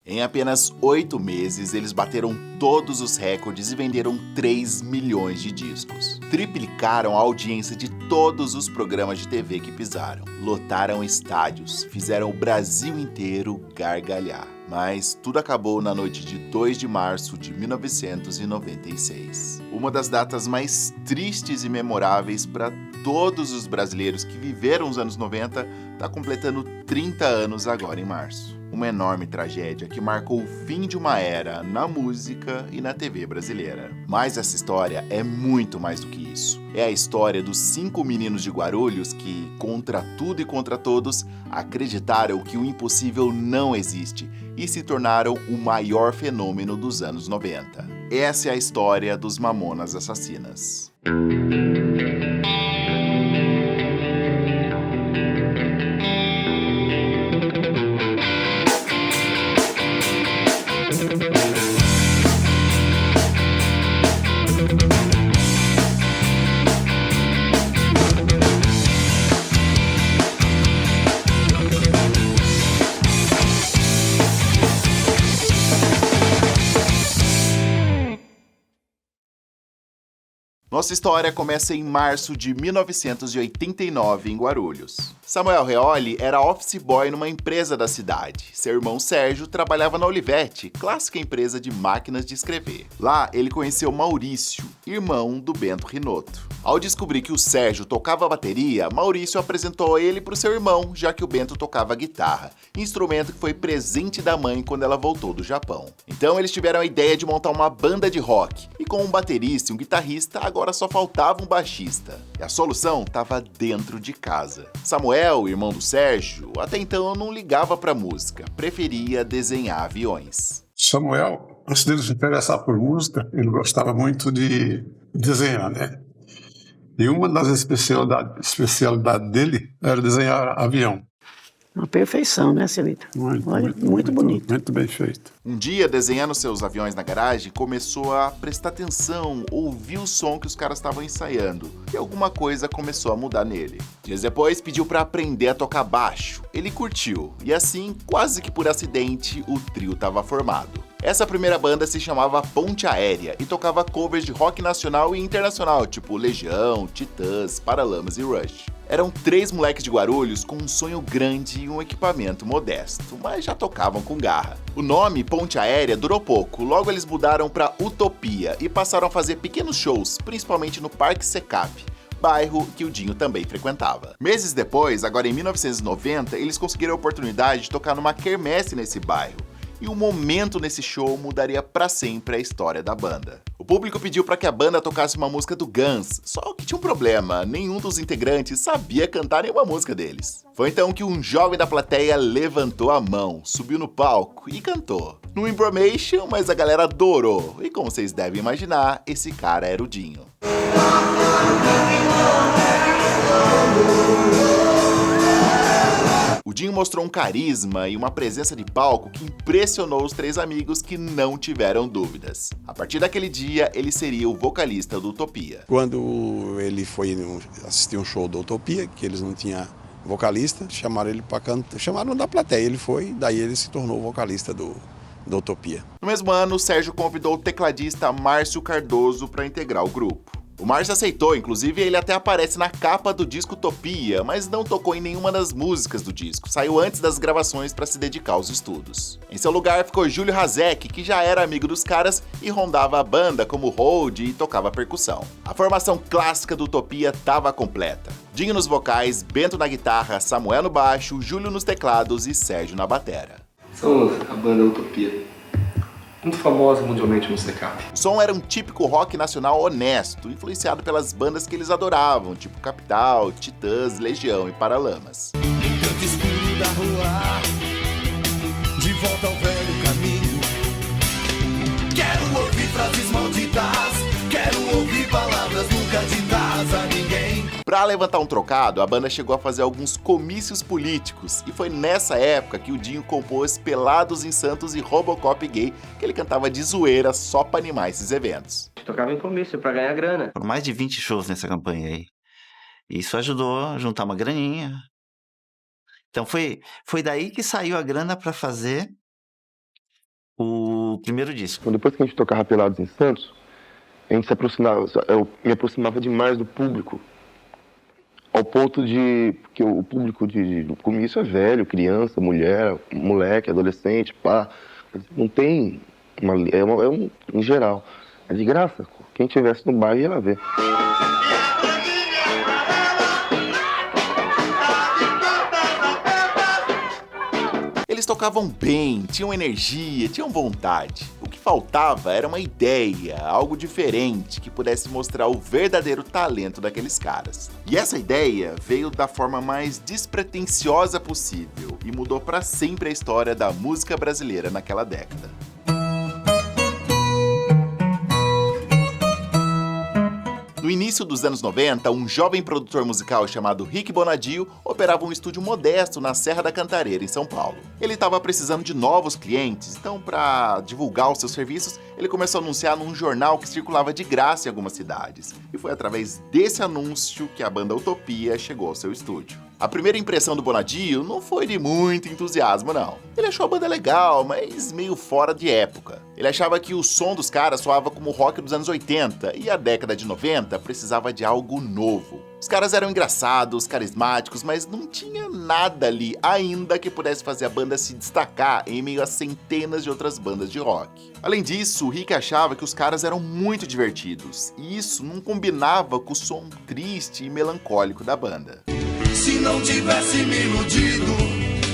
Em apenas 8 meses, eles bateram todos os recordes e venderam 3 milhões de discos. Triplicaram a audiência de todos os programas de TV que pisaram. Lotaram estádios, fizeram o Brasil inteiro gargalhar. Mas tudo acabou na noite de 2 de março de 1996. Uma das datas mais tristes e memoráveis para todos os brasileiros que viveram os anos 90, está completando 30 anos agora em março. Uma enorme tragédia que marcou o fim de uma era na música e na TV brasileira. Mas essa história é muito mais do que isso. É a história dos 5 meninos de Guarulhos que, contra tudo e contra todos, acreditaram que o impossível não existe e se tornaram o maior fenômeno dos anos 90. Essa é a história dos Mamonas Assassinas. Nossa história começa em março de 1989, em Guarulhos. Samuel Reoli era office boy numa empresa da cidade. Seu irmão Sérgio trabalhava na Olivetti, clássica empresa de máquinas de escrever. Lá, ele conheceu Maurício, irmão do Bento Rinotto. Ao descobrir que o Sérgio tocava bateria, Maurício apresentou ele para o seu irmão, já que o Bento tocava guitarra, instrumento que foi presente da mãe quando ela voltou do Japão. Então eles tiveram a ideia de montar uma banda de rock, e com um baterista e um guitarrista, agora só faltava um baixista. E a solução estava dentro de casa. Samuel, irmão do Sérgio, até então não ligava para música, preferia desenhar aviões. Samuel, antes dele se interessar por música, ele gostava muito de desenhar, né? E uma das especialidades dele era desenhar avião. Uma perfeição, né, Celito? Muito bonito. Muito bem feito. Um dia, desenhando seus aviões na garagem, começou a prestar atenção, ouvir o som que os caras estavam ensaiando. E alguma coisa começou a mudar nele. Dias depois, pediu para aprender a tocar baixo. Ele curtiu. E assim, quase que por acidente, o trio estava formado. Essa primeira banda se chamava Ponte Aérea e tocava covers de rock nacional e internacional, tipo Legião, Titãs, Paralamas e Rush. Eram 3 moleques de Guarulhos com um sonho grande e um equipamento modesto, mas já tocavam com garra. O nome Ponte Aérea durou pouco, logo eles mudaram para Utopia e passaram a fazer pequenos shows, principalmente no Parque Secap, bairro que o Dinho também frequentava. Meses depois, agora em 1990, eles conseguiram a oportunidade de tocar numa quermesse nesse bairro. E o momento nesse show mudaria para sempre a história da banda. O público pediu para que a banda tocasse uma música do Guns, só que tinha um problema, nenhum dos integrantes sabia cantar nenhuma música deles. Foi então que um jovem da plateia levantou a mão, subiu no palco e cantou. No Information, mas a galera adorou, e como vocês devem imaginar, esse cara era o Dinho. O Dinho mostrou um carisma e uma presença de palco que impressionou os 3 amigos que não tiveram dúvidas. A partir daquele dia, ele seria o vocalista do Utopia. Quando ele foi assistir um show do Utopia, que eles não tinham vocalista, chamaram ele para cantar, chamaram da plateia, ele foi, daí ele se tornou vocalista do Utopia. No mesmo ano, o Sérgio convidou o tecladista Márcio Cardoso para integrar o grupo. O Márcio aceitou, inclusive ele até aparece na capa do disco Utopia, mas não tocou em nenhuma das músicas do disco, saiu antes das gravações para se dedicar aos estudos. Em seu lugar ficou Júlio Hazek, que já era amigo dos caras e rondava a banda como hold e tocava percussão. A formação clássica do Utopia estava completa. Dinho nos vocais, Bento na guitarra, Samuel no baixo, Júlio nos teclados e Sérgio na batera. Somos a banda Utopia, muito famosa mundialmente no Secap. O som era um típico rock nacional honesto, influenciado pelas bandas que eles adoravam, tipo Capital, Titãs, Legião e Paralamas. No canto escuro da rua, de volta ao velho caminho. Quero ouvir frases malditas, quero ouvir palavras nunca ditas a ninguém. Pra levantar um trocado, a banda chegou a fazer alguns comícios políticos, e foi nessa época que o Dinho compôs Pelados em Santos e Robocop Gay, que ele cantava de zoeira só pra animar esses eventos. Tocava em comício pra ganhar grana. Foram mais de 20 shows nessa campanha aí. Isso ajudou a juntar uma graninha. Então foi daí que saiu a grana pra fazer primeiro disco. Depois que a gente tocava Pelados em Santos, a gente se aproximava, eu me aproximava demais do público, ao ponto de que o público do comício é velho, criança, mulher, moleque, adolescente, pá. Não tem em geral. É de graça. Quem estivesse no bairro ia lá ver. Eles tocavam bem, tinham energia, tinham vontade. O que faltava era uma ideia, algo diferente que pudesse mostrar o verdadeiro talento daqueles caras. E essa ideia veio da forma mais despretensiosa possível e mudou para sempre a história da música brasileira naquela década. No início dos anos 90, um jovem produtor musical chamado Rick Bonadio operava um estúdio modesto na Serra da Cantareira, em São Paulo. Ele estava precisando de novos clientes, então para divulgar os seus serviços, ele começou a anunciar num jornal que circulava de graça em algumas cidades. E foi através desse anúncio que a banda Utopia chegou ao seu estúdio. A primeira impressão do Bonadio não foi de muito entusiasmo, não. Ele achou a banda legal, mas meio fora de época. Ele achava que o som dos caras soava como o rock dos anos 80 e a década de 90 precisava de algo novo. Os caras eram engraçados, carismáticos, mas não tinha nada ali ainda que pudesse fazer a banda se destacar em meio a centenas de outras bandas de rock. Além disso, o Rick achava que os caras eram muito divertidos, e isso não combinava com o som triste e melancólico da banda. Se não tivesse me iludido,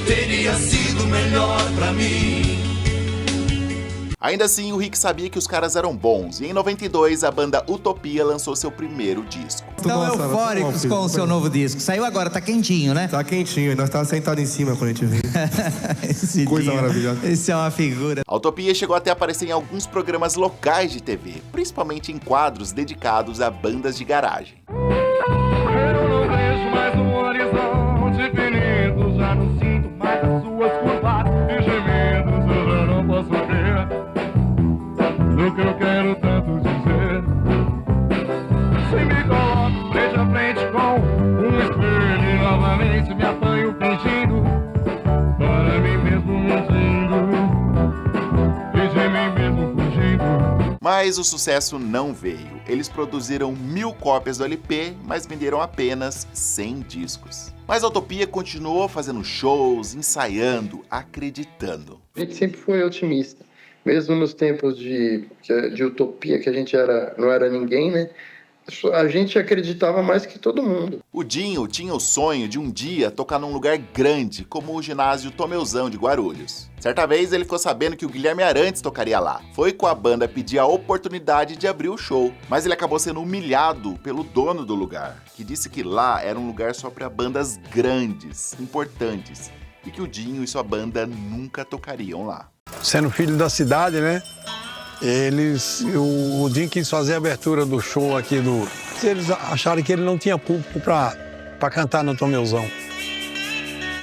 teria sido melhor pra mim. Ainda assim, o Rick sabia que os caras eram bons, e em 92 a banda Utopia lançou seu primeiro disco. Estão eufóricos com o seu novo disco. Saiu agora, tá quentinho, né? Tá quentinho, e nós tava sentados em cima quando a gente veio. Coisa maravilhosa. Esse é uma figura. A Utopia chegou até a aparecer em alguns programas locais de TV, principalmente em quadros dedicados a bandas de garagem. Eu não vejo mais no horizonte infinitos, já não sinto mais as suas curvas e gemidos. Eu já não posso ver o que eu quero tanto dizer. Se me coloco frente a frente com um espelho e novamente me apanho fingindo, para mim mesmo mentindo e de mim mesmo fugindo. Mas o sucesso não veio. Eles produziram 1000 cópias do LP, mas venderam apenas 100 discos. Mas a Utopia continuou fazendo shows, ensaiando, acreditando. A gente sempre foi otimista. Mesmo nos tempos de Utopia, que a gente não era ninguém, né? A gente acreditava mais que todo mundo. O Dinho tinha o sonho de um dia tocar num lugar grande, como o ginásio Tomeuzão de Guarulhos. Certa vez ele ficou sabendo que o Guilherme Arantes tocaria lá. Foi com a banda pedir a oportunidade de abrir o show, mas ele acabou sendo humilhado pelo dono do lugar, que disse que lá era um lugar só para bandas grandes, importantes, e que o Dinho e sua banda nunca tocariam lá. Sendo filho da cidade, né? O Dinho quis fazer a abertura do show aqui do... Eles acharam que ele não tinha público para cantar no Tomeuzão.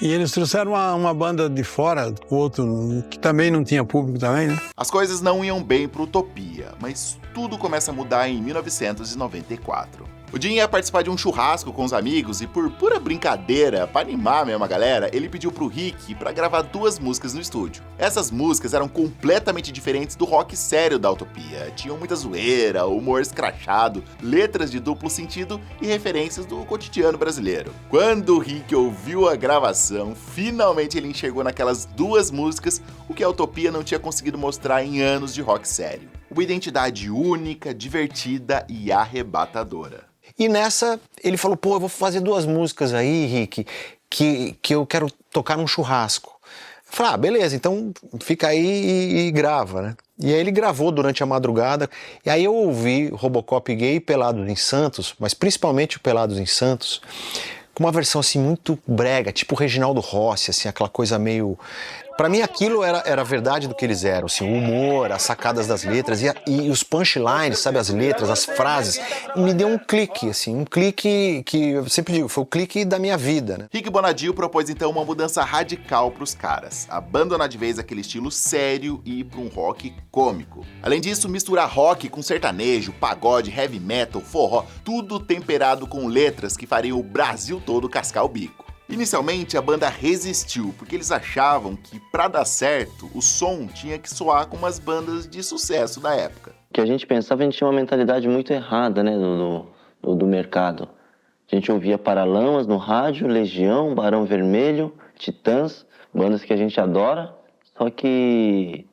E eles trouxeram uma banda de fora, o outro que também não tinha público também, né? As coisas não iam bem pro Utopia, mas tudo começa a mudar em 1994. O Dinho ia participar de um churrasco com os amigos e, por pura brincadeira, para animar mesmo a galera, ele pediu pro Rick para gravar 2 músicas no estúdio. Essas músicas eram completamente diferentes do rock sério da Utopia. Tinham muita zoeira, humor escrachado, letras de duplo sentido e referências do cotidiano brasileiro. Quando o Rick ouviu a gravação, finalmente ele enxergou naquelas 2 músicas o que a Utopia não tinha conseguido mostrar em anos de rock sério. Uma identidade única, divertida e arrebatadora. E nessa, ele falou, eu vou fazer 2 músicas aí, Rick, que eu quero tocar num churrasco. Eu falei, beleza, então fica aí e grava, né? E aí ele gravou durante a madrugada, e aí eu ouvi Robocop Gay e Pelados em Santos, mas principalmente o Pelados em Santos, com uma versão assim muito brega, tipo Reginaldo Rossi, assim, aquela coisa meio... Pra mim aquilo era a verdade do que eles eram, assim, o humor, as sacadas das letras e os punchlines, sabe, as letras, as frases, me deu um clique, assim, um clique que eu sempre digo, foi o clique da minha vida, né? Rick Bonadio propôs então uma mudança radical pros caras, abandonar de vez aquele estilo sério e ir pra um rock cômico. Além disso, misturar rock com sertanejo, pagode, heavy metal, forró, tudo temperado com letras que fariam o Brasil todo cascar o bico. Inicialmente, a banda resistiu, porque eles achavam que, para dar certo, o som tinha que soar como as bandas de sucesso da época. O que a gente pensava, a gente tinha uma mentalidade muito errada, né, do mercado. A gente ouvia Paralamas no rádio, Legião, Barão Vermelho, Titãs, bandas que a gente adora, só que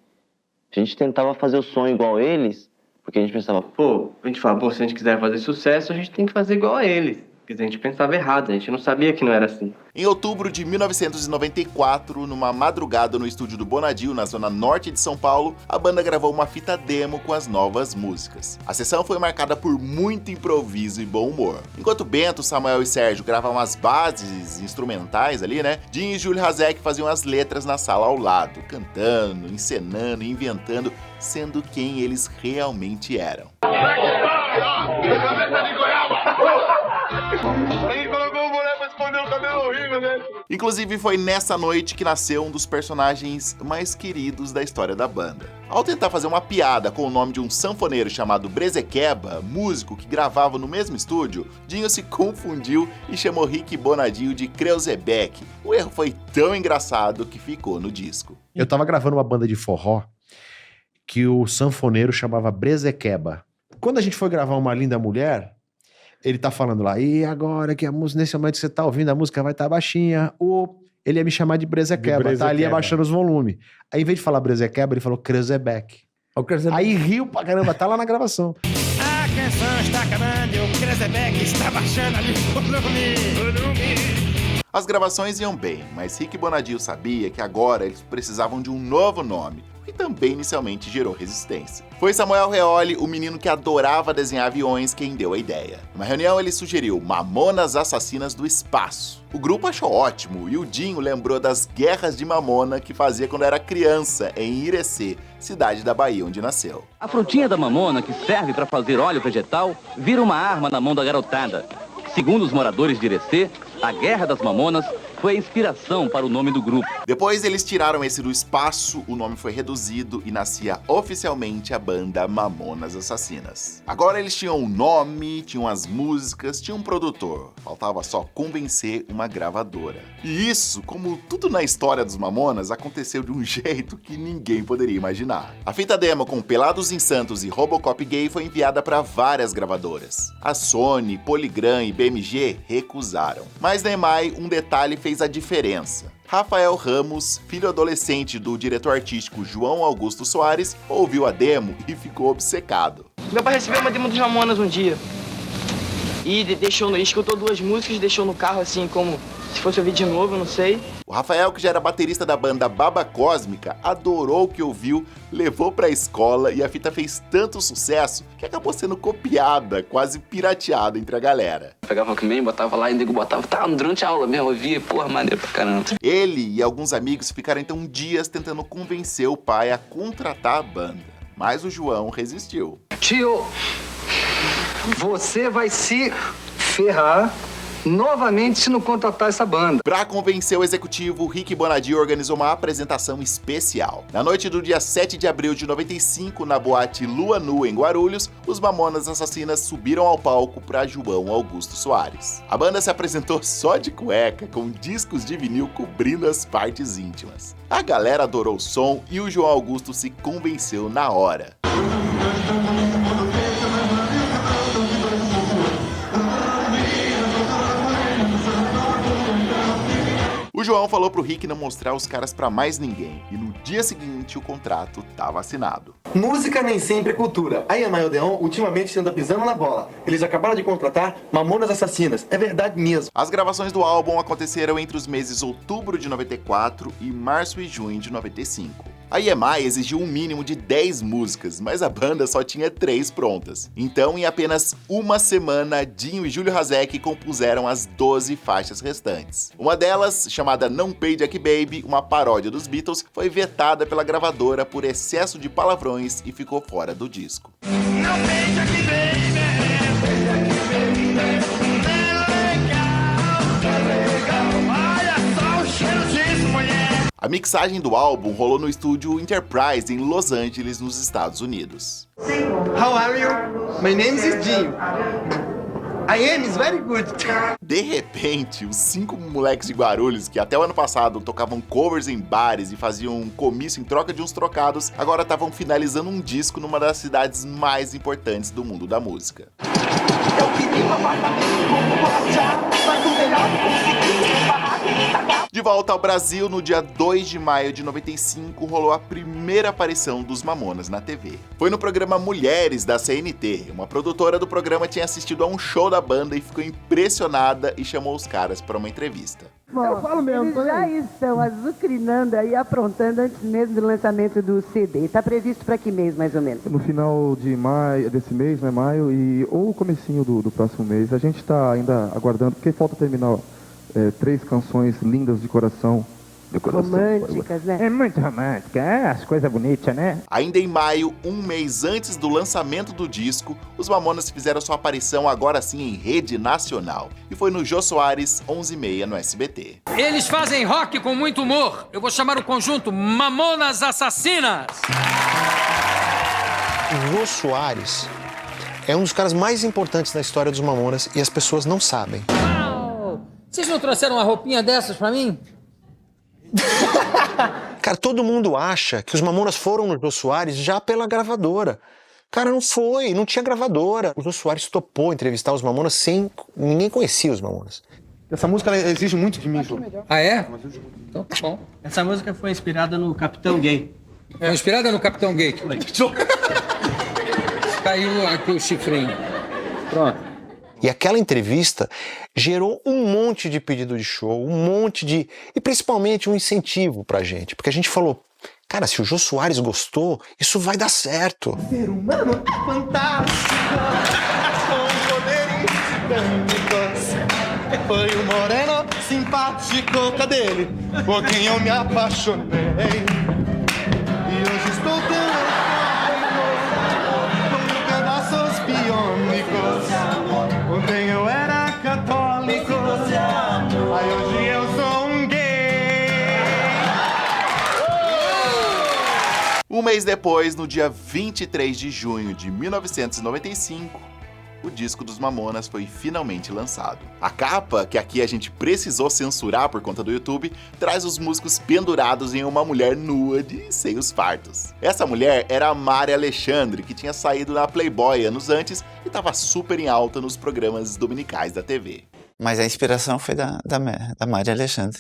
a gente tentava fazer o som igual a eles, porque a gente pensava, a gente fala, se a gente quiser fazer sucesso, a gente tem que fazer igual a eles. A gente pensava errado, a gente não sabia que não era assim. Em outubro de 1994, numa madrugada no estúdio do Bonadio, na zona norte de São Paulo, a banda gravou uma fita demo com as novas músicas. A sessão foi marcada por muito improviso e bom humor. Enquanto Bento, Samuel e Sérgio gravavam as bases instrumentais ali, né? Dinho e Júlio Hazek faziam as letras na sala ao lado, cantando, encenando, inventando, sendo quem eles realmente eram. Inclusive foi nessa noite que nasceu um dos personagens mais queridos da história da banda. Ao tentar fazer uma piada com o nome de um sanfoneiro chamado Brezequeba, músico que gravava no mesmo estúdio, Dinho se confundiu e chamou Rick Bonadio de Kreuzebeck. O erro foi tão engraçado que ficou no disco. Eu tava gravando uma banda de forró que o sanfoneiro chamava Brezequeba. Quando a gente foi gravar Uma Linda Mulher, ele tá falando lá, e agora que a música, nesse momento que você tá ouvindo, a música vai estar baixinha, ele ia me chamar de Brezequeba, tá ali abaixando os volumes. Aí, em vez de falar Brezequeba, ele falou Kreuzebeck. Aí riu pra caramba, tá lá na gravação. A canção está acabando, o Kreuzebeck está baixando ali o volume. As gravações iam bem, mas Rick Bonadio sabia que agora eles precisavam de um novo nome, o que também inicialmente gerou resistência. Foi Samuel Reoli, o menino que adorava desenhar aviões, quem deu a ideia. Numa reunião ele sugeriu Mamonas Assassinas do Espaço. O grupo achou ótimo e o Dinho lembrou das guerras de mamona que fazia quando era criança em Irecê, cidade da Bahia onde nasceu. A frutinha da mamona, que serve para fazer óleo vegetal, vira uma arma na mão da garotada. Segundo os moradores de Irecê, a Guerra das Mamonas foi a inspiração para o nome do grupo. Depois eles tiraram esse do espaço, o nome foi reduzido e nascia oficialmente a banda Mamonas Assassinas. Agora eles tinham um nome, tinham as músicas, tinham um produtor. Faltava só convencer uma gravadora. E isso, como tudo na história dos Mamonas, aconteceu de um jeito que ninguém poderia imaginar. A fita demo com Pelados em Santos e Robocop Gay foi enviada para várias gravadoras. A Sony, Polygram e BMG recusaram. Mas na EMI, um detalhe fez a diferença. Rafael Ramos, filho adolescente do diretor artístico João Augusto Soares, ouviu a demo e ficou obcecado. Meu pai recebeu uma demo dos Mamonas um dia. E escutou 2 músicas, deixou no carro assim como se fosse ouvir de novo, não sei. O Rafael, que já era baterista da banda Baba Cósmica, adorou o que ouviu, levou pra escola e a fita fez tanto sucesso que acabou sendo copiada, quase pirateada entre a galera. Pegava o Walkman, botava lá e o nego botava, durante a aula mesmo, eu via, maneiro pra caramba. Ele e alguns amigos ficaram então dias tentando convencer o pai a contratar a banda, mas o João resistiu. Tio, você vai se ferrar novamente se não contratar essa banda. Pra convencer o executivo, Rick Bonadio organizou uma apresentação especial. Na noite do dia 7 de abril de 95, na boate Lua Nua, em Guarulhos, os Mamonas Assassinas subiram ao palco pra João Augusto Soares. A banda se apresentou só de cueca, com discos de vinil cobrindo as partes íntimas. A galera adorou o som e o João Augusto se convenceu na hora. O João falou pro Rick não mostrar os caras pra mais ninguém, e no dia seguinte o contrato tava assinado. Música nem sempre é cultura. A EMI Odeon ultimamente anda pisando na bola. Eles acabaram de contratar Mamonas Assassinas. É verdade mesmo. As gravações do álbum aconteceram entre os meses outubro de 94 e março e junho de 95. A EMI exigiu um mínimo de 10 músicas, mas a banda só tinha 3 prontas. Então, em apenas uma semana, Dinho e Júlio Hazek compuseram as 12 faixas restantes. Uma delas, chamada Não Pay Jack Baby, uma paródia dos Beatles, foi vetada pela gravadora por excesso de palavrões e ficou fora do disco. Não pay Jack Baby, olha só o cheiro disso, mulher. A mixagem do álbum rolou no estúdio Enterprise, em Los Angeles, nos Estados Unidos. How are you? My name is Dinho. I am is very good. De repente, os 5 moleques de Guarulhos, que até o ano passado tocavam covers em bares e faziam um comício em troca de uns trocados, agora estavam finalizando um disco numa das cidades mais importantes do mundo da música. De volta ao Brasil, no dia 2 de maio de 95, rolou a primeira aparição dos Mamonas na TV. Foi no programa Mulheres, da CNT. Uma produtora do programa tinha assistido a um show da banda e ficou impressionada e chamou os caras para uma entrevista. Bom, eu falo mesmo, eles já estão azucrinando aí, aprontando antes mesmo do lançamento do CD. Está previsto para que mês, mais ou menos? No final de maio, desse mês, né, maio, ou o comecinho do próximo mês. A gente está ainda aguardando, porque falta terminar 3 canções lindas de coração. Românticas, né? É muito romântica, as coisas bonitas, né? Ainda em maio, um mês antes do lançamento do disco, os Mamonas fizeram sua aparição agora sim em rede nacional. E foi no Jô Soares, 11h30 no SBT. Eles fazem rock com muito humor. Eu vou chamar o conjunto Mamonas Assassinas. O Jô Soares é um dos caras mais importantes na história dos Mamonas e as pessoas não sabem. Vocês não trouxeram uma roupinha dessas pra mim? Cara, todo mundo acha que os Mamonas foram no Jô Soares já pela gravadora. Cara, não foi, não tinha gravadora. O Jô Soares topou entrevistar os Mamonas sem... Ninguém conhecia os Mamonas. Essa música ela exige muito de mim, Jô. Ah, é? Então tá bom. Essa música foi inspirada no Capitão Gay. Foi inspirada no Capitão Gay. Caiu aqui o chifrinho. Pronto. E aquela entrevista gerou um monte de pedido de show, um monte de... E principalmente um incentivo pra gente. Porque a gente falou, cara, se o Jô Soares gostou, isso vai dar certo. O ser humano é fantástico, com poderes titânicos. Foi o moreno simpático, cadê ele? Por quem eu me apaixonei. E hoje estou tão com pedaços biônicos. Ontem eu era católico, aí hoje eu sou um gay. Um mês depois, no dia 23 de junho de 1995, o disco dos Mamonas foi finalmente lançado. A capa, que aqui a gente precisou censurar por conta do YouTube, traz os músicos pendurados em uma mulher nua de seios fartos. Essa mulher era a Mari Alexandre, que tinha saído na Playboy anos antes e estava super em alta nos programas dominicais da TV. Mas a inspiração foi da Mari Alexandre.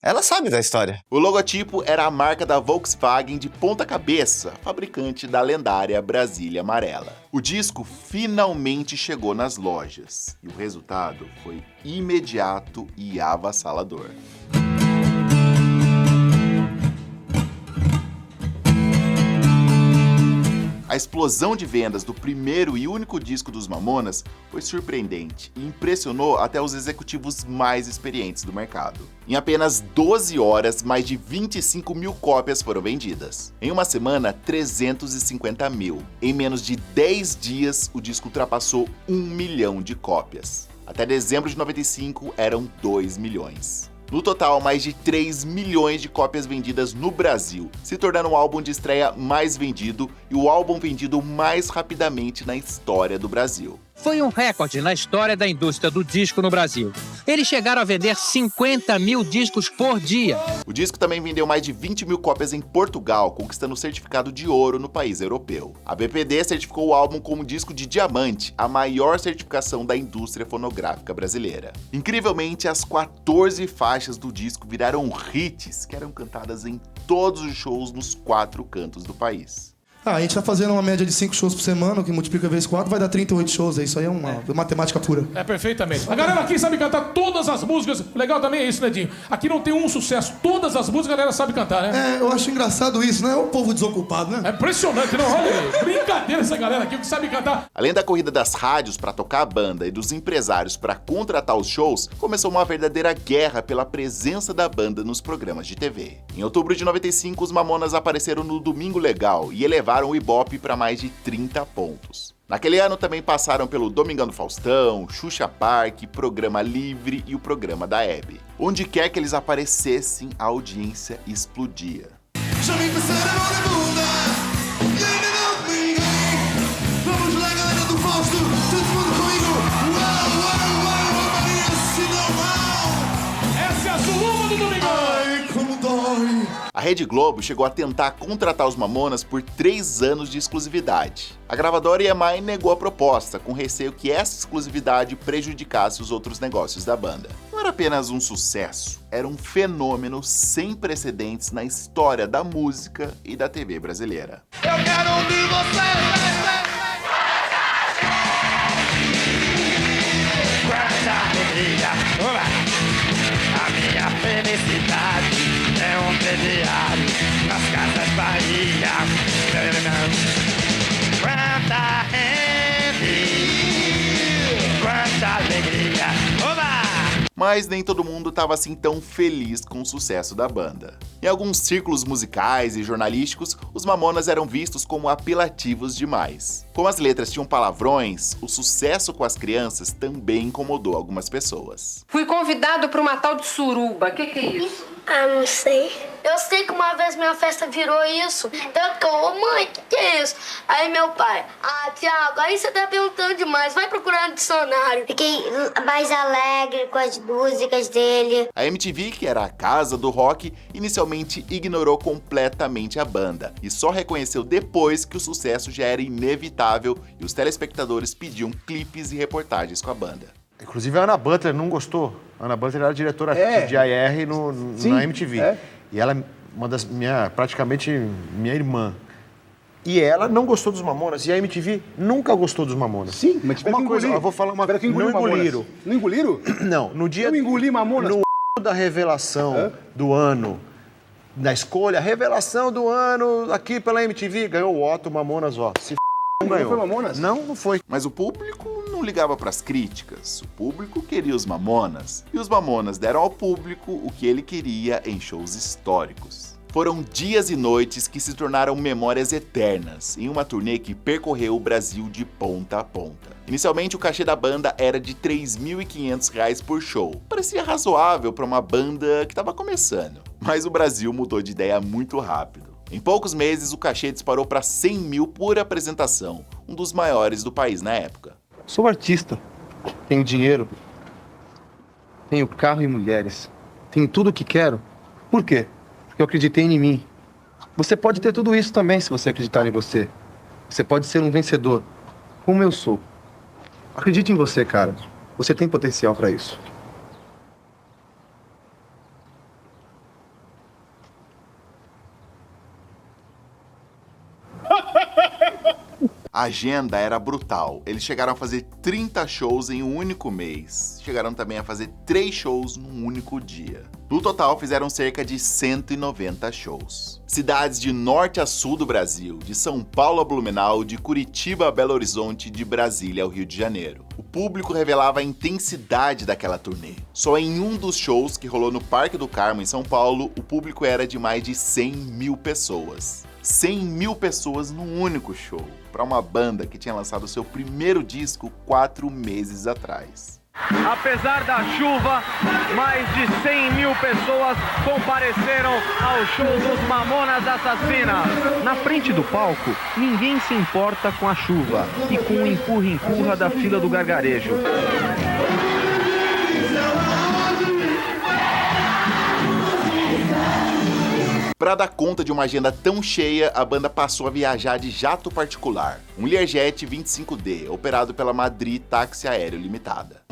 Ela sabe da história. O logotipo era a marca da Volkswagen de ponta cabeça, fabricante da lendária Brasília Amarela. O disco finalmente chegou nas lojas e o resultado foi imediato e avassalador. A explosão de vendas do primeiro e único disco dos Mamonas foi surpreendente e impressionou até os executivos mais experientes do mercado. Em apenas 12 horas, mais de 25 mil cópias foram vendidas. Em uma semana, 350 mil. Em menos de 10 dias, o disco ultrapassou 1 milhão de cópias. Até dezembro de 95, eram 2 milhões. No total, mais de 3 milhões de cópias vendidas no Brasil, se tornando o álbum de estreia mais vendido e o álbum vendido mais rapidamente na história do Brasil. Foi um recorde na história da indústria do disco no Brasil. Eles chegaram a vender 50 mil discos por dia. O disco também vendeu mais de 20 mil cópias em Portugal, conquistando o certificado de ouro no país europeu. A BPD certificou o álbum como disco de diamante, a maior certificação da indústria fonográfica brasileira. Incrivelmente, as 14 faixas do disco viraram hits, que eram cantadas em todos os shows nos 4 cantos do país. A gente tá fazendo uma média de 5 shows por semana, que multiplica vezes 4, vai dar 38 shows. Isso aí é uma matemática pura. É, perfeitamente. A galera aqui sabe cantar todas as músicas. O legal também é isso, né, Dinho? Aqui não tem um sucesso. Todas as músicas a galera sabe cantar, né? É, eu acho engraçado isso, né? O povo desocupado, né? É impressionante, não? Olha aí. Brincadeira essa galera aqui, que sabe cantar. Além da corrida das rádios para tocar a banda e dos empresários para contratar os shows, começou uma verdadeira guerra pela presença da banda nos programas de TV. Em outubro de 95, os Mamonas apareceram no Domingo Legal e elevaram o Ibope para mais de 30 pontos. Naquele ano também passaram pelo Domingão do Faustão, Xuxa Park, Programa Livre e o Programa da Hebe. Onde quer que eles aparecessem, a audiência explodia. Vamos lá, galera do Fausto, todo mundo comigo. A Rede Globo chegou a tentar contratar os Mamonas por 3 anos de exclusividade. A gravadora EMI negou a proposta, com receio que essa exclusividade prejudicasse os outros negócios da banda. Não era apenas um sucesso, era um fenômeno sem precedentes na história da música e da TV brasileira. Eu quero ouvir você. Quanta alegria, a minha felicidade é um crediário nas casas Bahia. Quanta rede, quanta alegria. Oba! Mas nem todo mundo estava assim tão feliz com o sucesso da banda. Em alguns círculos musicais e jornalísticos, os Mamonas eram vistos como apelativos demais. Como as letras tinham palavrões, o sucesso com as crianças também incomodou algumas pessoas. Fui convidado para uma tal de suruba. O que é isso? Ah, não sei. Eu sei que uma vez minha festa virou isso. Tanto que eu, mãe, que é isso? Aí meu pai, Thiago, aí você tá perguntando demais, vai procurar no dicionário. Fiquei mais alegre com as músicas dele. A MTV, que era a casa do rock, inicialmente ignorou completamente a banda e só reconheceu depois que o sucesso já era inevitável e os telespectadores pediam clipes e reportagens com a banda. Inclusive a Ana Butler não gostou. A Ana Butler era diretora de IR na MTV. E ela é praticamente minha irmã. E ela não gostou dos Mamonas. E a MTV nunca gostou dos Mamonas. Sim, mas uma coisa, eu vou falar uma coisa. Não engoliram. Não engoliram? Não, no dia... Eu engoli Mamonas. No da revelação do ano, da escolha, revelação do ano aqui pela MTV, ganhou o Otto, Mamonas, ó. Não ganhou. Não foi Mamonas? Não foi. Mas o público não ligava para as críticas. O público queria os Mamonas. E os Mamonas deram ao público o que ele queria em shows históricos. Foram dias e noites que se tornaram memórias eternas, em uma turnê que percorreu o Brasil de ponta a ponta. Inicialmente, o cachê da banda era de R$ 3.500 por show. Parecia razoável para uma banda que estava começando. Mas o Brasil mudou de ideia muito rápido. Em poucos meses, o cachê disparou para 100 mil por apresentação, um dos maiores do país na época. Sou artista, tenho dinheiro, tenho carro e mulheres, tenho tudo o que quero. Por quê? Porque eu acreditei em mim. Você pode ter tudo isso também se você acreditar em você. Você pode ser um vencedor, como eu sou. Acredite em você, cara. Você tem potencial para isso. A agenda era brutal. Eles chegaram a fazer 30 shows em um único mês. Chegaram também a fazer 3 shows num único dia. No total, fizeram cerca de 190 shows. Cidades de norte a sul do Brasil, de São Paulo a Blumenau, de Curitiba a Belo Horizonte, de Brasília ao Rio de Janeiro. O público revelava a intensidade daquela turnê. Só em um dos shows que rolou no Parque do Carmo, em São Paulo, o público era de mais de 100 mil pessoas. 100 mil pessoas num único show, para uma banda que tinha lançado seu primeiro disco 4 meses atrás. Apesar da chuva, mais de 100 mil pessoas compareceram ao show dos Mamonas Assassinas. Na frente do palco, ninguém se importa com a chuva e com o empurra-empurra da fila do gargarejo. Para dar conta de uma agenda tão cheia, a banda passou a viajar de jato particular, um Learjet 25D, operado pela Madrid Táxi Aéreo Limitada.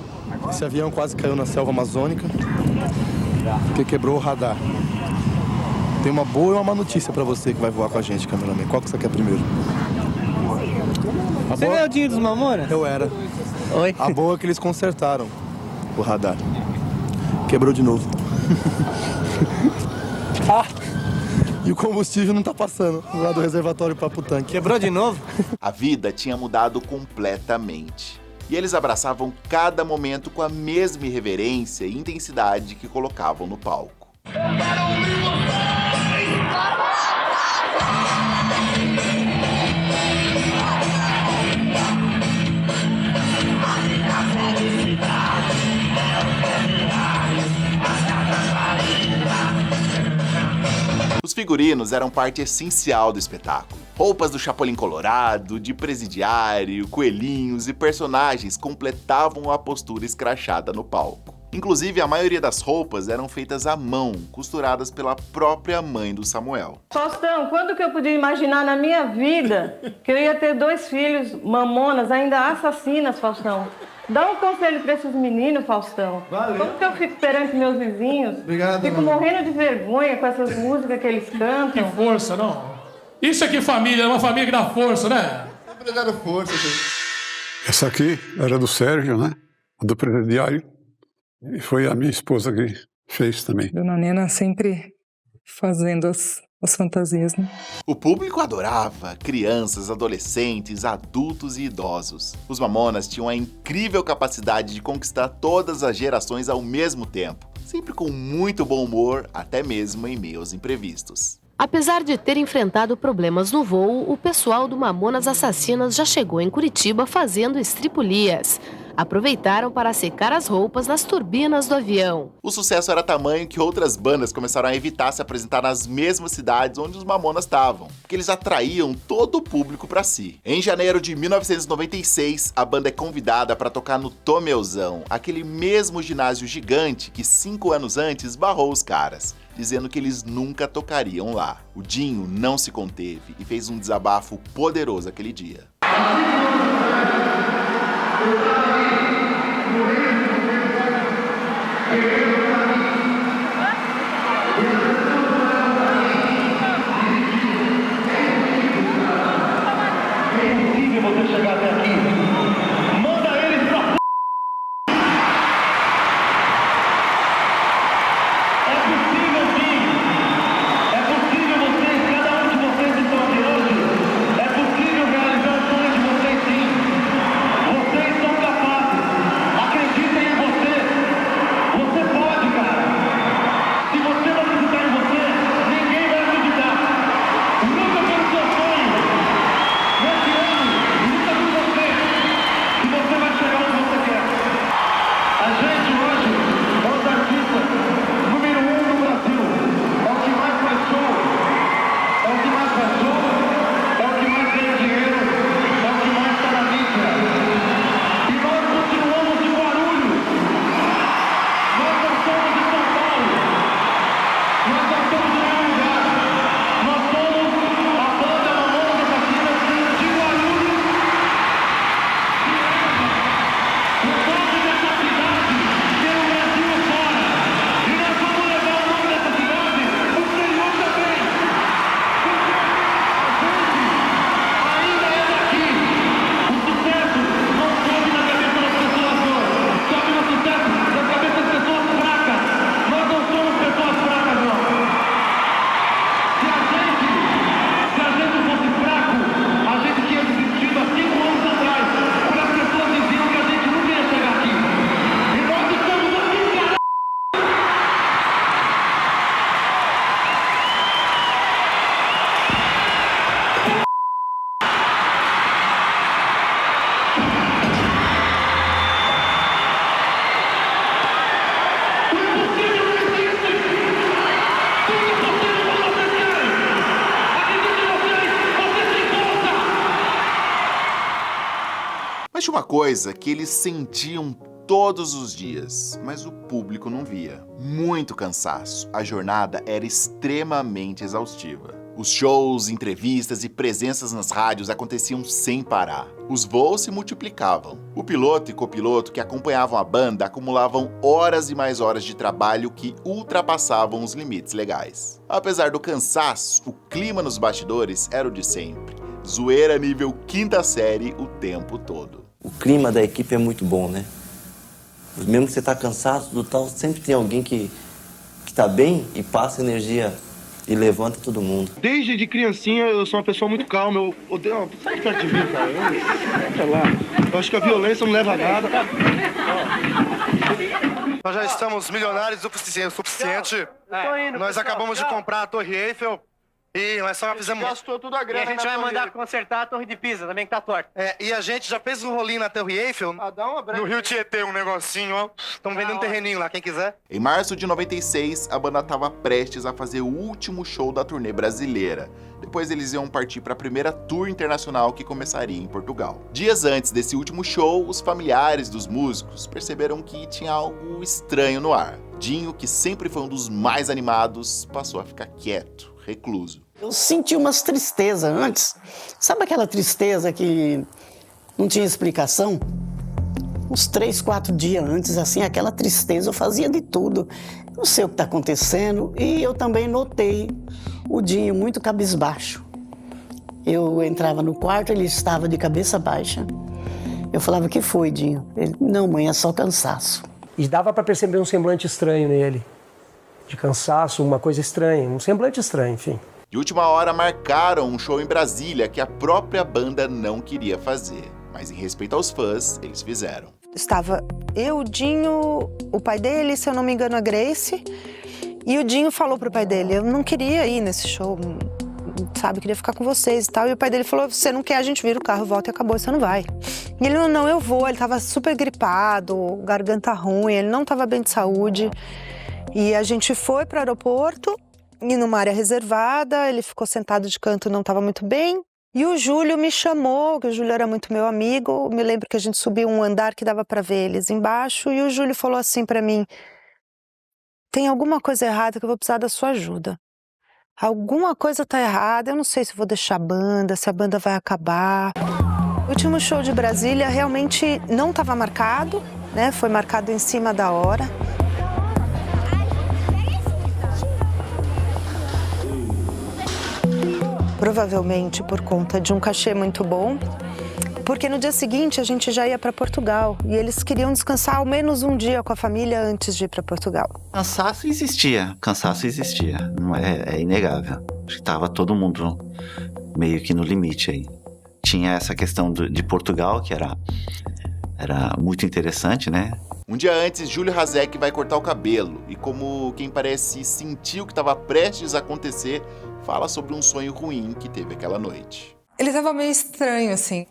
Esse avião quase caiu na selva amazônica, porque quebrou o radar. Tem uma boa e uma má notícia para você que vai voar com a gente, cameraman. Qual que você quer primeiro? Você é o dinheiro dos Mamonas? Eu era. Oi? A boa é que eles consertaram o radar. Quebrou de novo. E o combustível não tá passando lá do reservatório para o tanque. Quebrou de novo? A vida tinha mudado completamente. E eles abraçavam cada momento com a mesma irreverência e intensidade que colocavam no palco. Os figurinos eram parte essencial do espetáculo. Roupas do Chapolin Colorado, de presidiário, coelhinhos e personagens completavam a postura escrachada no palco. Inclusive, a maioria das roupas eram feitas à mão, costuradas pela própria mãe do Samuel. Faustão, quando que eu podia imaginar na minha vida que eu ia ter 2 filhos mamonas, ainda assassinas, Faustão? Dá um conselho para esses meninos, Faustão. Valeu. Como que eu fico perante meus vizinhos? Obrigado, fico mano. morrendo de vergonha com essas músicas que eles cantam. Que força, não? Isso aqui é família, é uma família que dá força, né? Obrigado, força, gente. Essa aqui era do Sérgio, né? Do Presidiário. E foi a minha esposa que fez também. Dona Nena sempre fazendo as fantasias, né? O público adorava, crianças, adolescentes, adultos e idosos. Os Mamonas tinham a incrível capacidade de conquistar todas as gerações ao mesmo tempo, sempre com muito bom humor, até mesmo em meio aos imprevistos. Apesar de ter enfrentado problemas no voo, o pessoal do Mamonas Assassinas já chegou em Curitiba fazendo estripulias. Aproveitaram para secar as roupas nas turbinas do avião. O sucesso era tamanho que outras bandas começaram a evitar se apresentar nas mesmas cidades onde os Mamonas estavam, porque eles atraíam todo o público para si. Em janeiro de 1996, a banda é convidada para tocar no Tomeuzão, aquele mesmo ginásio gigante que 5 anos antes barrou os caras, dizendo que eles nunca tocariam lá. O Dinho não se conteve e fez um desabafo poderoso aquele dia. É impossível você chegar até aqui. Manda eles pra p***. É possível sim. É possível vocês, cada um de vocês estão aqui hoje. É possível realizar o sonho de vocês sim. Vocês são capazes. Acreditem em você. Você pode, cara. Se você não acreditar em você, ninguém vai acreditar. Luta pelo seu sonho. Nesse ano, luta por você. E você vai chegar onde você quer. A gente hoje é os artistas número 1 do Brasil. É o que mais faz show. É o que mais faz show. É o que mais ganha dinheiro. É o que mais está na mídia. E nós continuamos em Guarulhos. Nós não somos de São Paulo. Nós não somos de nenhum lugar. Nós somos a banda Mamonas Assassinas de Guarulhos. O nome dessa cidade tem o Brasil fora. E nós vamos levar o nome dessa cidade pro exterior também. Ainda é daqui. O sucesso não sobe na cabeça das pessoas boas. Sobe no sucesso na cabeça das pessoas fracas. Nós não somos pessoas fracas, não. Se a gente fosse fraco, a gente tinha desistido há 5 anos atrás. Porque as pessoas diziam que a gente nunca ia chegar aqui. E nós estamos aqui, cara. Mas tinha uma coisa que eles sentiam todos os dias, mas o público não via. Muito cansaço. A jornada era extremamente exaustiva. Os shows, entrevistas e presenças nas rádios aconteciam sem parar. Os voos se multiplicavam. O piloto e copiloto que acompanhavam a banda acumulavam horas e mais horas de trabalho que ultrapassavam os limites legais. Apesar do cansaço, o clima nos bastidores era o de sempre. Zoeira nível 5ª série o tempo todo. O clima da equipe é muito bom, né? Mesmo que você tá cansado do tal, sempre tem alguém que tá bem e passa energia e levanta todo mundo. Desde de criancinha eu sou uma pessoa muito calma, eu odeio... Sai de perto de mim, cara. Sei lá. Eu acho que a violência não leva a nada. Nós já estamos milionários o suficiente. Nós acabamos de comprar a Torre Eiffel E nós só fizemos... gastou tudo a grana. E a gente vai mandar consertar a Torre de Pisa, também que tá torta. E a gente já fez um rolinho na Torre Eiffel. No Rio Tietê, um negocinho, ó. Estamos vendendo um terreninho lá, quem quiser. Em março de 96, a banda estava prestes a fazer o último show da turnê brasileira. Depois eles iam partir para a primeira tour internacional que começaria em Portugal. Dias antes desse último show, os familiares dos músicos perceberam que tinha algo estranho no ar. Dinho, que sempre foi um dos mais animados, passou a ficar quieto, recluso. Eu senti umas tristezas antes. Sabe aquela tristeza que não tinha explicação? Uns 3, 4 dias antes, assim, aquela tristeza, eu fazia de tudo. Não sei o que está acontecendo. E eu também notei o Dinho muito cabisbaixo. Eu entrava no quarto, ele estava de cabeça baixa. Eu falava, o que foi, Dinho? Ele, não, mãe, é só cansaço. E dava para perceber um semblante estranho nele. De cansaço, uma coisa estranha, um semblante estranho, enfim. De última hora, marcaram um show em Brasília que a própria banda não queria fazer. Mas em respeito aos fãs, eles fizeram. Estava eu, o Dinho, o pai dele, se eu não me engano, a Grace. E o Dinho falou pro pai dele, eu não queria ir nesse show, sabe, queria ficar com vocês e tal. E o pai dele falou, você não quer, a gente vira o carro, volta e acabou, você não vai. E ele, não, eu vou. Ele tava super gripado, garganta ruim, ele não tava bem de saúde. E a gente foi pro aeroporto, e numa área reservada, ele ficou sentado de canto, não estava muito bem. E o Júlio me chamou, que o Júlio era muito meu amigo. Me lembro que a gente subiu um andar que dava para ver eles embaixo. E o Júlio falou assim para mim, tem alguma coisa errada que eu vou precisar da sua ajuda. Alguma coisa tá errada, eu não sei se vou deixar a banda, se a banda vai acabar. O último show de Brasília realmente não estava marcado, né? Foi marcado em cima da hora. Provavelmente por conta de um cachê muito bom, porque no dia seguinte a gente já ia para Portugal e eles queriam descansar ao menos um dia com a família antes de ir para Portugal. Cansaço existia, não é inegável. Acho que tava todo mundo meio que no limite aí. Tinha essa questão de Portugal, que era muito interessante, né? Um dia antes, Júlio Hazek vai cortar o cabelo e, como quem parece sentir o que estava prestes a acontecer, fala sobre um sonho ruim que teve aquela noite. Ele estava meio estranho, assim.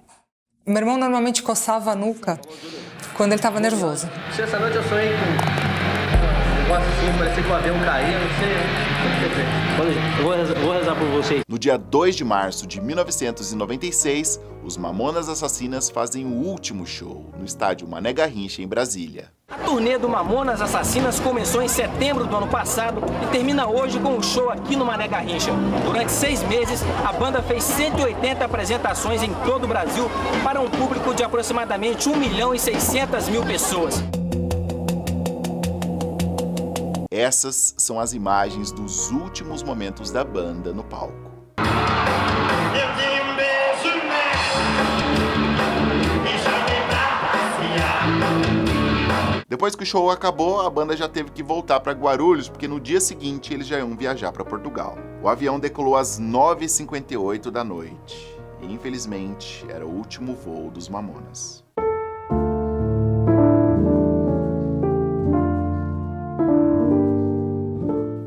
Meu irmão normalmente coçava a nuca quando ele estava nervoso. Essa noite eu sonhei com um negócio assim, parecia que o avião caía, não sei. Eu vou rezar por vocês. No dia 2 de março de 1996, os Mamonas Assassinas fazem o último show no estádio Mané Garrincha, em Brasília. A turnê do Mamonas Assassinas começou em setembro do ano passado e termina hoje com um show aqui no Mané Garrincha. Durante 6 meses, a banda fez 180 apresentações em todo o Brasil para um público de aproximadamente 1.600.000 pessoas. Essas são as imagens dos últimos momentos da banda no palco. Depois que o show acabou, a banda já teve que voltar para Guarulhos, porque no dia seguinte eles já iam viajar para Portugal. O avião decolou às 9h58 da noite. E infelizmente era o último voo dos Mamonas.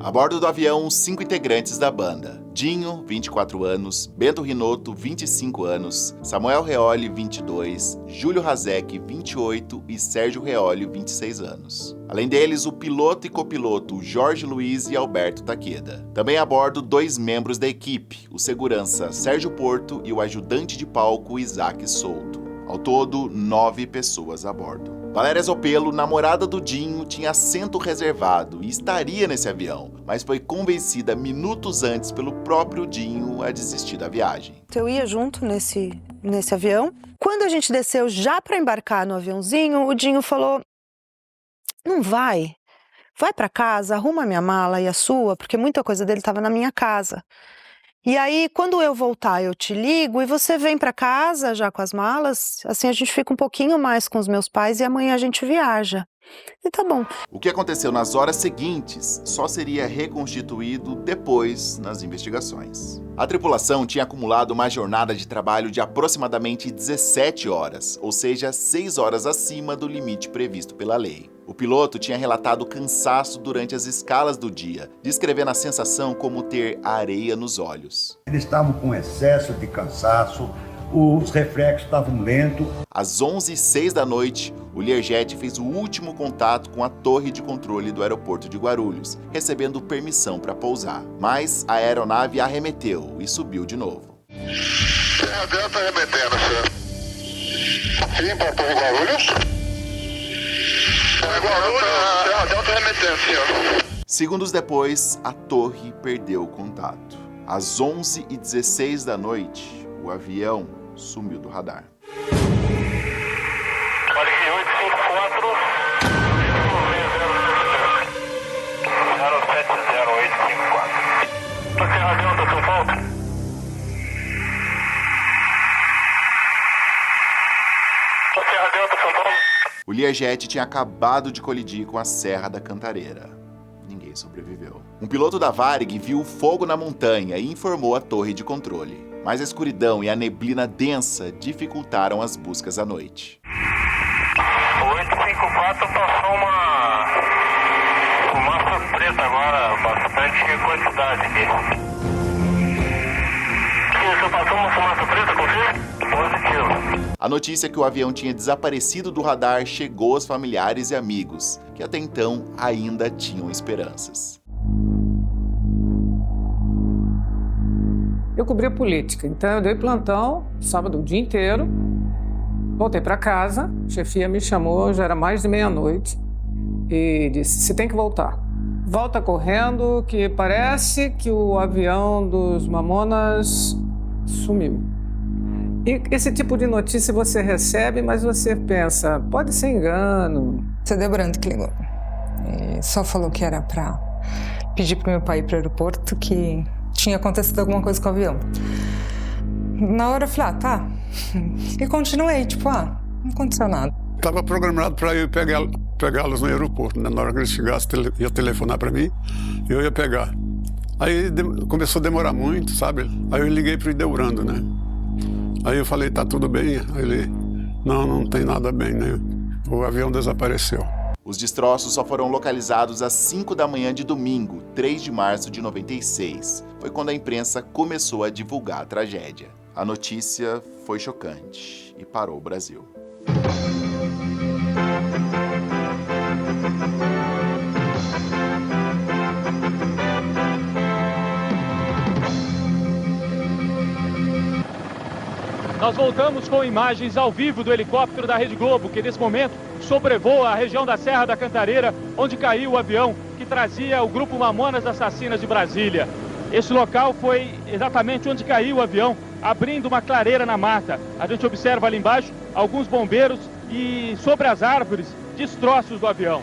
A bordo do avião, 5 integrantes da banda. Dinho, 24 anos, Bento Rinotto, 25 anos, Samuel Reoli, 22, Júlio Hazek, 28 e Sérgio Reoli, 26 anos. Além deles, o piloto e copiloto Jorge Luiz e Alberto Takeda. Também a bordo 2 membros da equipe, o segurança Sérgio Porto e o ajudante de palco Isaac Souto. Ao todo, 9 pessoas a bordo. Valéria Zopello, namorada do Dinho, tinha assento reservado e estaria nesse avião, mas foi convencida minutos antes pelo próprio Dinho a desistir da viagem. Eu ia junto nesse avião. Quando a gente desceu já para embarcar no aviãozinho, o Dinho falou, não vai para casa, arruma a minha mala e a sua, porque muita coisa dele estava na minha casa. E aí, quando eu voltar, eu te ligo e você vem para casa já com as malas. Assim, a gente fica um pouquinho mais com os meus pais e amanhã a gente viaja. E tá bom. O que aconteceu nas horas seguintes só seria reconstituído depois nas investigações. A tripulação tinha acumulado uma jornada de trabalho de aproximadamente 17 horas, ou seja, 6 horas acima do limite previsto pela lei. O piloto tinha relatado cansaço durante as escalas do dia, descrevendo a sensação como ter areia nos olhos. Eles estavam com excesso de cansaço, os reflexos estavam lentos. Às 11h06 da noite, o Learjet fez o último contato com a torre de controle do aeroporto de Guarulhos, recebendo permissão para pousar. Mas a aeronave arremeteu e subiu de novo. Terra Delta arremetendo, senhor. Sim, para a torre Guarulhos. Torre Guarulhos, Terra Delta arremetendo, senhor. Segundos depois, a torre perdeu o contato. Às 11h16 da noite, o avião sumiu do radar. Varig 854 070854. Terra Delta, São Paulo. Terra Delta, São Paulo. O Learjet tinha acabado de colidir com a Serra da Cantareira. Ninguém sobreviveu. Um piloto da Varig viu fogo na montanha e informou a torre de controle. Mas a escuridão e a neblina densa dificultaram as buscas à noite. O 854 passou uma fumaça preta agora, bastante quantidade aqui. Você passou uma fumaça preta com você? Positivo. A notícia que o avião tinha desaparecido do radar chegou aos familiares e amigos, que até então ainda tinham esperanças. Eu cobri a política, então eu dei plantão, sábado o dia inteiro, voltei para casa, a chefia me chamou, já era mais de meia-noite, e disse, você tem que voltar. Volta correndo, que parece que o avião dos Mamonas sumiu. E esse tipo de notícia você recebe, mas você pensa, pode ser engano. Cedeu Brandt que ligou. E só falou que era para pedir pro meu pai ir pro aeroporto, que tinha acontecido alguma coisa com o avião. Na hora eu falei, tá. E continuei, tipo, não aconteceu nada. Estava programado para eu pegá-los no aeroporto, né? Na hora que eles chegassem, ia telefonar para mim e eu ia pegar. Aí começou a demorar muito, sabe? Aí eu liguei pro Ideurando, né? Aí eu falei, tá tudo bem? Aí ele, não tem nada bem, né? O avião desapareceu. Os destroços só foram localizados às 5 da manhã de domingo, 3 de março de 96. Foi quando a imprensa começou a divulgar a tragédia. A notícia foi chocante e parou o Brasil. Nós voltamos com imagens ao vivo do helicóptero da Rede Globo, que nesse momento sobrevoa a região da Serra da Cantareira, onde caiu o avião que trazia o grupo Mamonas Assassinas de Brasília. Esse local foi exatamente onde caiu o avião, abrindo uma clareira na mata. A gente observa ali embaixo alguns bombeiros e sobre as árvores, destroços do avião.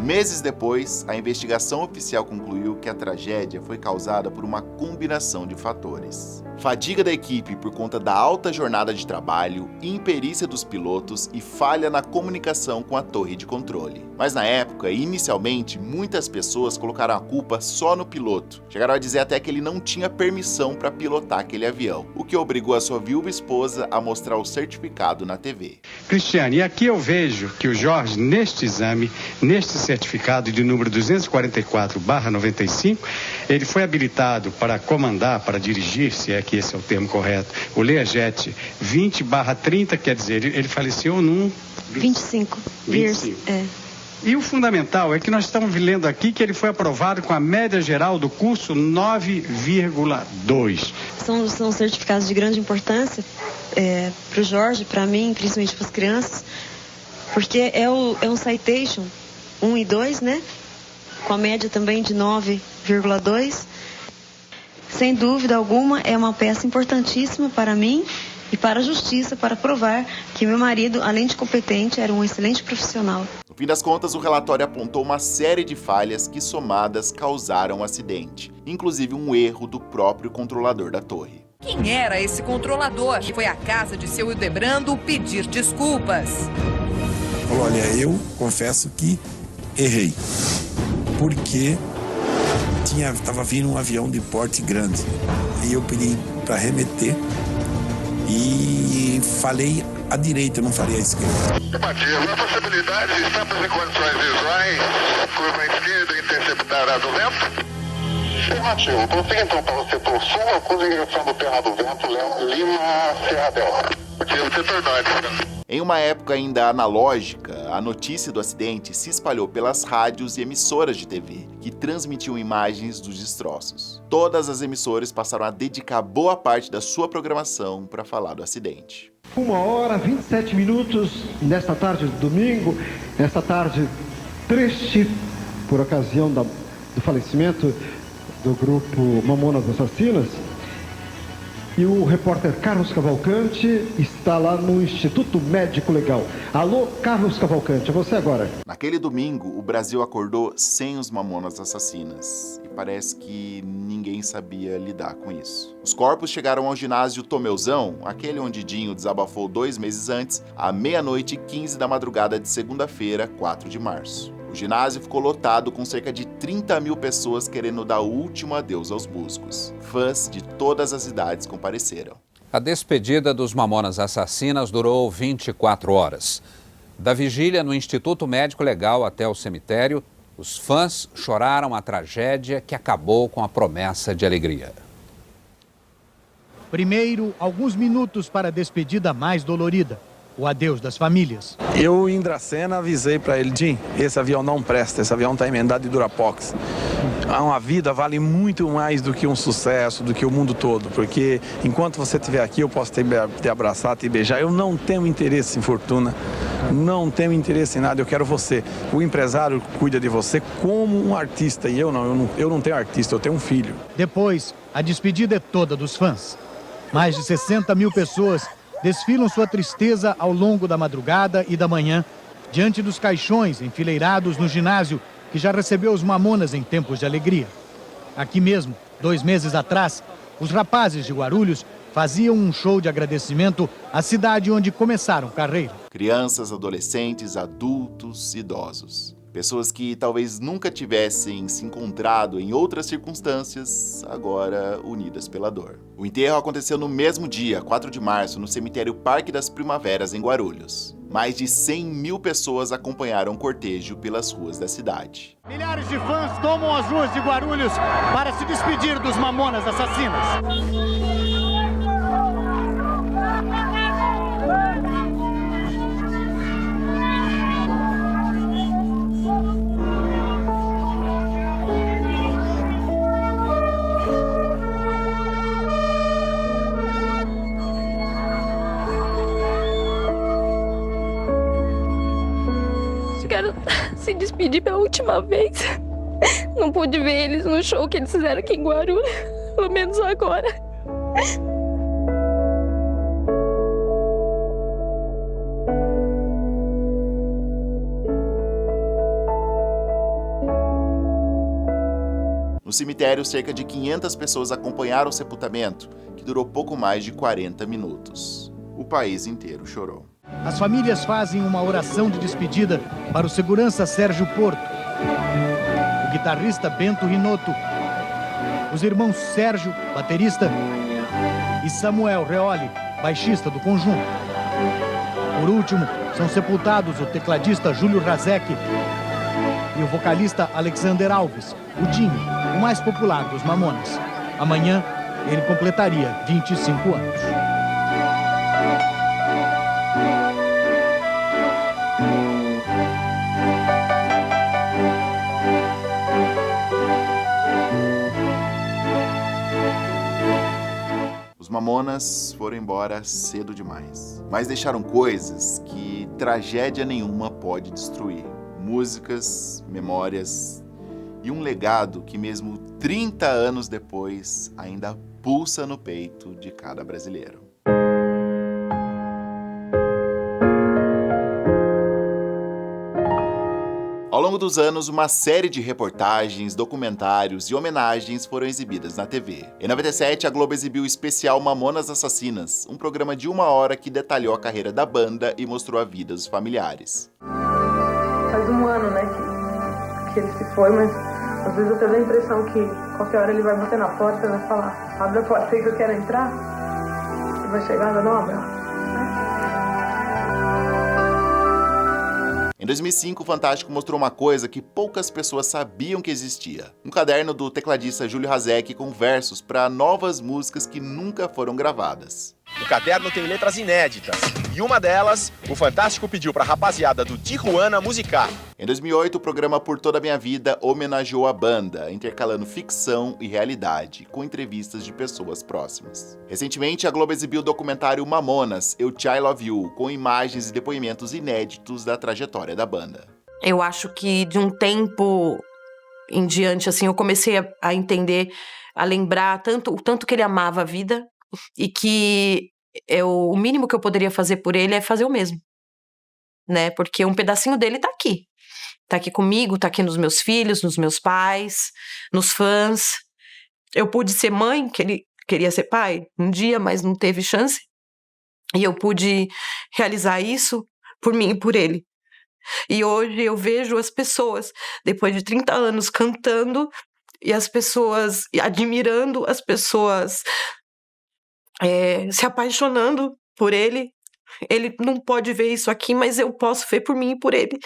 Meses depois, a investigação oficial concluiu que a tragédia foi causada por uma combinação de fatores. Fadiga da equipe por conta da alta jornada de trabalho, imperícia dos pilotos e falha na comunicação com a torre de controle. Mas na época, inicialmente, muitas pessoas colocaram a culpa só no piloto. Chegaram a dizer até que ele não tinha permissão para pilotar aquele avião, o que obrigou a sua viúva esposa a mostrar o certificado na TV. Cristiane, e aqui eu vejo que o Jorge, neste exame, neste certificado de número 244/95, ele foi habilitado para comandar, para dirigir, se é que esse é o termo correto, o Learjet 20/30, quer dizer, ele faleceu num... 25. É. E o fundamental é que nós estamos lendo aqui que ele foi aprovado com a média geral do curso 9,2. São certificados de grande importância para o Jorge, para mim, principalmente para as crianças, porque é um citation 1 e 2, né? Com a média também de 9,2. Sem dúvida alguma, é uma peça importantíssima para mim e para a justiça, para provar que meu marido, além de competente, era um excelente profissional. No fim das contas, o relatório apontou uma série de falhas que, somadas, causaram o acidente, inclusive um erro do próprio controlador da torre. Quem era esse controlador que foi à casa de seu Hildebrando pedir desculpas? Olha, eu confesso que errei, porque estava vindo um avião de porte grande. Aí eu pedi para remeter e falei à direita, eu não falei à esquerda. Afirmativo. A possibilidade, estamos em condições visuais, curva esquerda interceptada do vento? Afirmativo. Consiga então para o setor sul, a curva em direção do Terra do Vento, Lima, Serra Delta. Afirmativo, setor norte. Em uma época ainda analógica, a notícia do acidente se espalhou pelas rádios e emissoras de TV, que transmitiam imagens dos destroços. Todas as emissoras passaram a dedicar boa parte da sua programação para falar do acidente. 1h27 nesta tarde de domingo, esta tarde triste por ocasião do falecimento do grupo Mamonas Assassinas. E o repórter Carlos Cavalcante está lá no Instituto Médico Legal. Alô, Carlos Cavalcante, é você agora. Naquele domingo, o Brasil acordou sem os Mamonas Assassinas. E parece que ninguém sabia lidar com isso. Os corpos chegaram ao ginásio Tomeuzão, aquele onde Dinho desabafou 2 meses antes, à 00h15 da madrugada de segunda-feira, 4 de março. O ginásio ficou lotado com cerca de 30 mil pessoas querendo dar o último adeus aos músicos. Fãs de todas as idades compareceram. A despedida dos Mamonas Assassinas durou 24 horas. Da vigília no Instituto Médico Legal até o cemitério, os fãs choraram a tragédia que acabou com a promessa de alegria. Primeiro, alguns minutos para a despedida mais dolorida. O adeus das famílias. Eu, em Dracena, avisei para ele, Jim, esse avião não presta, esse avião está emendado de Durapox. Uma vida vale muito mais do que um sucesso, do que o mundo todo, porque enquanto você estiver aqui, eu posso te abraçar, te beijar. Eu não tenho interesse em fortuna, não tenho interesse em nada, eu quero você. O empresário cuida de você como um artista, e eu não tenho artista, eu tenho um filho. Depois, a despedida é toda dos fãs. Mais de 60 mil pessoas desfilam sua tristeza ao longo da madrugada e da manhã, diante dos caixões enfileirados no ginásio, que já recebeu os Mamonas em tempos de alegria. Aqui mesmo, 2 meses atrás, os rapazes de Guarulhos faziam um show de agradecimento à cidade onde começaram carreira. Crianças, adolescentes, adultos, idosos. Pessoas que talvez nunca tivessem se encontrado em outras circunstâncias, agora unidas pela dor. O enterro aconteceu no mesmo dia, 4 de março, no cemitério Parque das Primaveras, em Guarulhos. Mais de 100 mil pessoas acompanharam o cortejo pelas ruas da cidade. Milhares de fãs tomam as ruas de Guarulhos para se despedir dos Mamonas Assassinas. Quero se despedir pela última vez. Não pude ver eles no show que eles fizeram aqui em Guarulhos, pelo menos agora. No cemitério, cerca de 500 pessoas acompanharam o sepultamento, que durou pouco mais de 40 minutos. O país inteiro chorou. As famílias fazem uma oração de despedida para o segurança Sérgio Porto, o guitarrista Bento Rinotto, os irmãos Sérgio, baterista, e Samuel Reoli, baixista do conjunto. Por último, são sepultados o tecladista Júlio Razek e o vocalista Alexander Alves, o Dinho, o mais popular dos Mamonas. Amanhã, ele completaria 25 anos. Os Mamonas foram embora cedo demais, mas deixaram coisas que tragédia nenhuma pode destruir. Músicas, memórias e um legado que mesmo 30 anos depois ainda pulsa no peito de cada brasileiro. Ao longo dos anos, uma série de reportagens, documentários e homenagens foram exibidas na TV. Em 97, a Globo exibiu o especial Mamonas Assassinas, um programa de 1 hora que detalhou a carreira da banda e mostrou a vida dos familiares. Faz 1 ano, né, que ele se foi, mas Às vezes eu tenho a impressão que qualquer hora ele vai bater na porta e vai falar: abre a porta aí que eu quero entrar. E vai chegar e não abre. Em 2005, o Fantástico mostrou uma coisa que poucas pessoas sabiam que existia. Um caderno do tecladista Júlio Hazek com versos para novas músicas que nunca foram gravadas. O caderno tem letras inéditas, e uma delas, o Fantástico pediu pra rapaziada do Tijuana musicar. Em 2008, o programa Por Toda a Minha Vida homenageou a banda, intercalando ficção e realidade, com entrevistas de pessoas próximas. Recentemente, a Globo exibiu o documentário Mamonas, Eu Te I Love You, com imagens e depoimentos inéditos da trajetória da banda. Eu acho que de um tempo em diante, assim, eu comecei a entender, a lembrar tanto que ele amava a vida, e que o mínimo que eu poderia fazer por ele é fazer o mesmo, né? Porque um pedacinho dele tá aqui comigo, tá aqui nos meus filhos, nos meus pais, nos fãs. Eu pude ser mãe, que ele queria ser pai um dia, mas não teve chance, e eu pude realizar isso por mim e por ele. E hoje eu vejo as pessoas, depois de 30 anos, cantando, e as pessoas admirando, as pessoas se apaixonando por ele. Ele não pode ver isso aqui, mas eu posso ver por mim e por ele.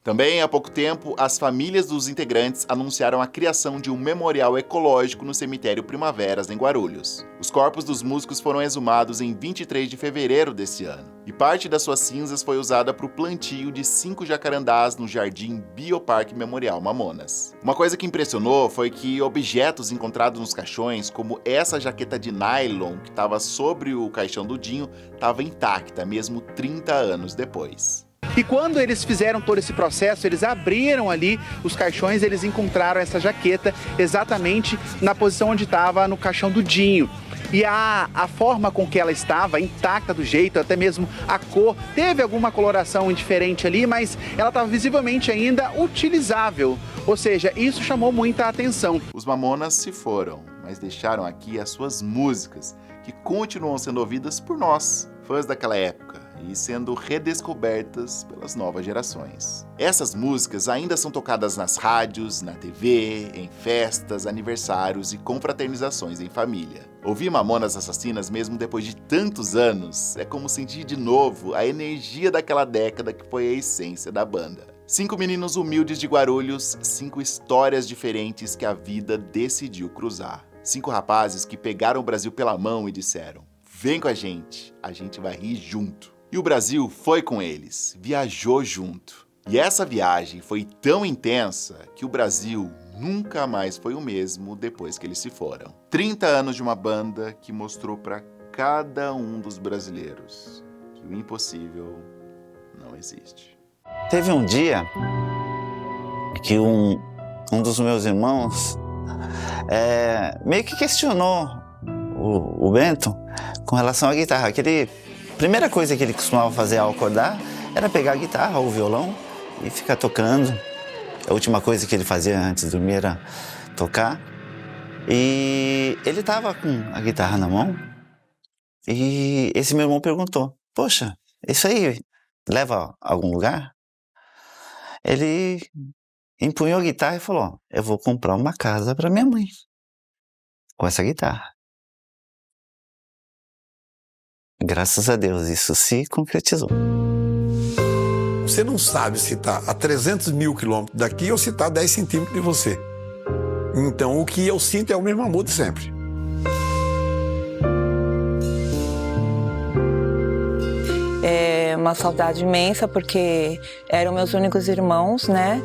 Também, há pouco tempo, as famílias dos integrantes anunciaram a criação de um memorial ecológico no cemitério Primaveras, em Guarulhos. Os corpos dos músicos foram exumados em 23 de fevereiro desse ano, e parte das suas cinzas foi usada para o plantio de 5 jacarandás no Jardim Bioparque Memorial Mamonas. Uma coisa que impressionou foi que objetos encontrados nos caixões, como essa jaqueta de nylon que estava sobre o caixão do Dinho, estava intacta, mesmo 30 anos depois. E quando eles fizeram todo esse processo, eles abriram ali os caixões, eles encontraram essa jaqueta exatamente na posição onde estava no caixão do Dinho. E a forma com que ela estava, intacta do jeito, até mesmo a cor, teve alguma coloração diferente ali, mas ela estava visivelmente ainda utilizável. Ou seja, isso chamou muita atenção. Os Mamonas se foram, mas deixaram aqui as suas músicas, que continuam sendo ouvidas por nós, fãs daquela época, e sendo redescobertas pelas novas gerações. Essas músicas ainda são tocadas nas rádios, na TV, em festas, aniversários e confraternizações em família. Ouvir Mamonas Assassinas mesmo depois de tantos anos é como sentir de novo a energia daquela década que foi a essência da banda. 5 meninos humildes de Guarulhos, 5 histórias diferentes que a vida decidiu cruzar. 5 rapazes que pegaram o Brasil pela mão e disseram: vem com a gente vai rir junto. E o Brasil foi com eles, viajou junto. E essa viagem foi tão intensa que o Brasil nunca mais foi o mesmo depois que eles se foram. 30 anos de uma banda que mostrou para cada um dos brasileiros que o impossível não existe. Teve um dia que um dos meus irmãos meio que questionou o Bento com relação à guitarra. Primeira coisa que ele costumava fazer ao acordar era pegar a guitarra ou o violão e ficar tocando. A última coisa que ele fazia antes de dormir era tocar. E ele estava com a guitarra na mão e esse meu irmão perguntou: poxa, isso aí leva a algum lugar? Ele empunhou a guitarra e falou: eu vou comprar uma casa para minha mãe com essa guitarra. Graças a Deus, isso se concretizou. Você não sabe se está a 300 mil quilômetros daqui ou se está a 10 centímetros de você. Então, o que eu sinto é o mesmo amor de sempre. É uma saudade imensa, porque eram meus únicos irmãos, né?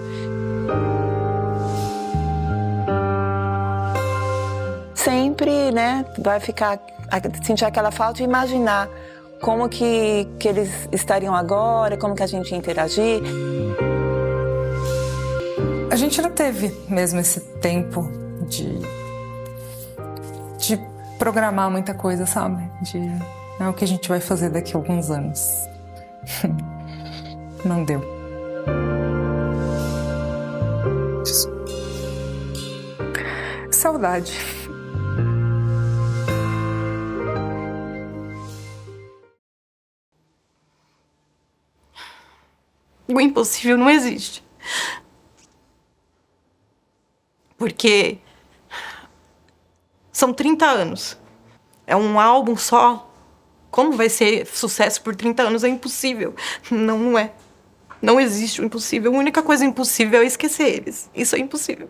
Sempre, né, vai sentir aquela falta e imaginar como que eles estariam agora, como que a gente ia interagir. A gente não teve mesmo esse tempo de programar muita coisa, sabe? O que a gente vai fazer daqui a alguns anos. Não deu. Saudade. O impossível não existe. Porque são 30 anos. É um álbum só. Como vai ser sucesso por 30 anos? É impossível. Não é. Não existe o impossível. A única coisa impossível é esquecer eles. Isso é impossível.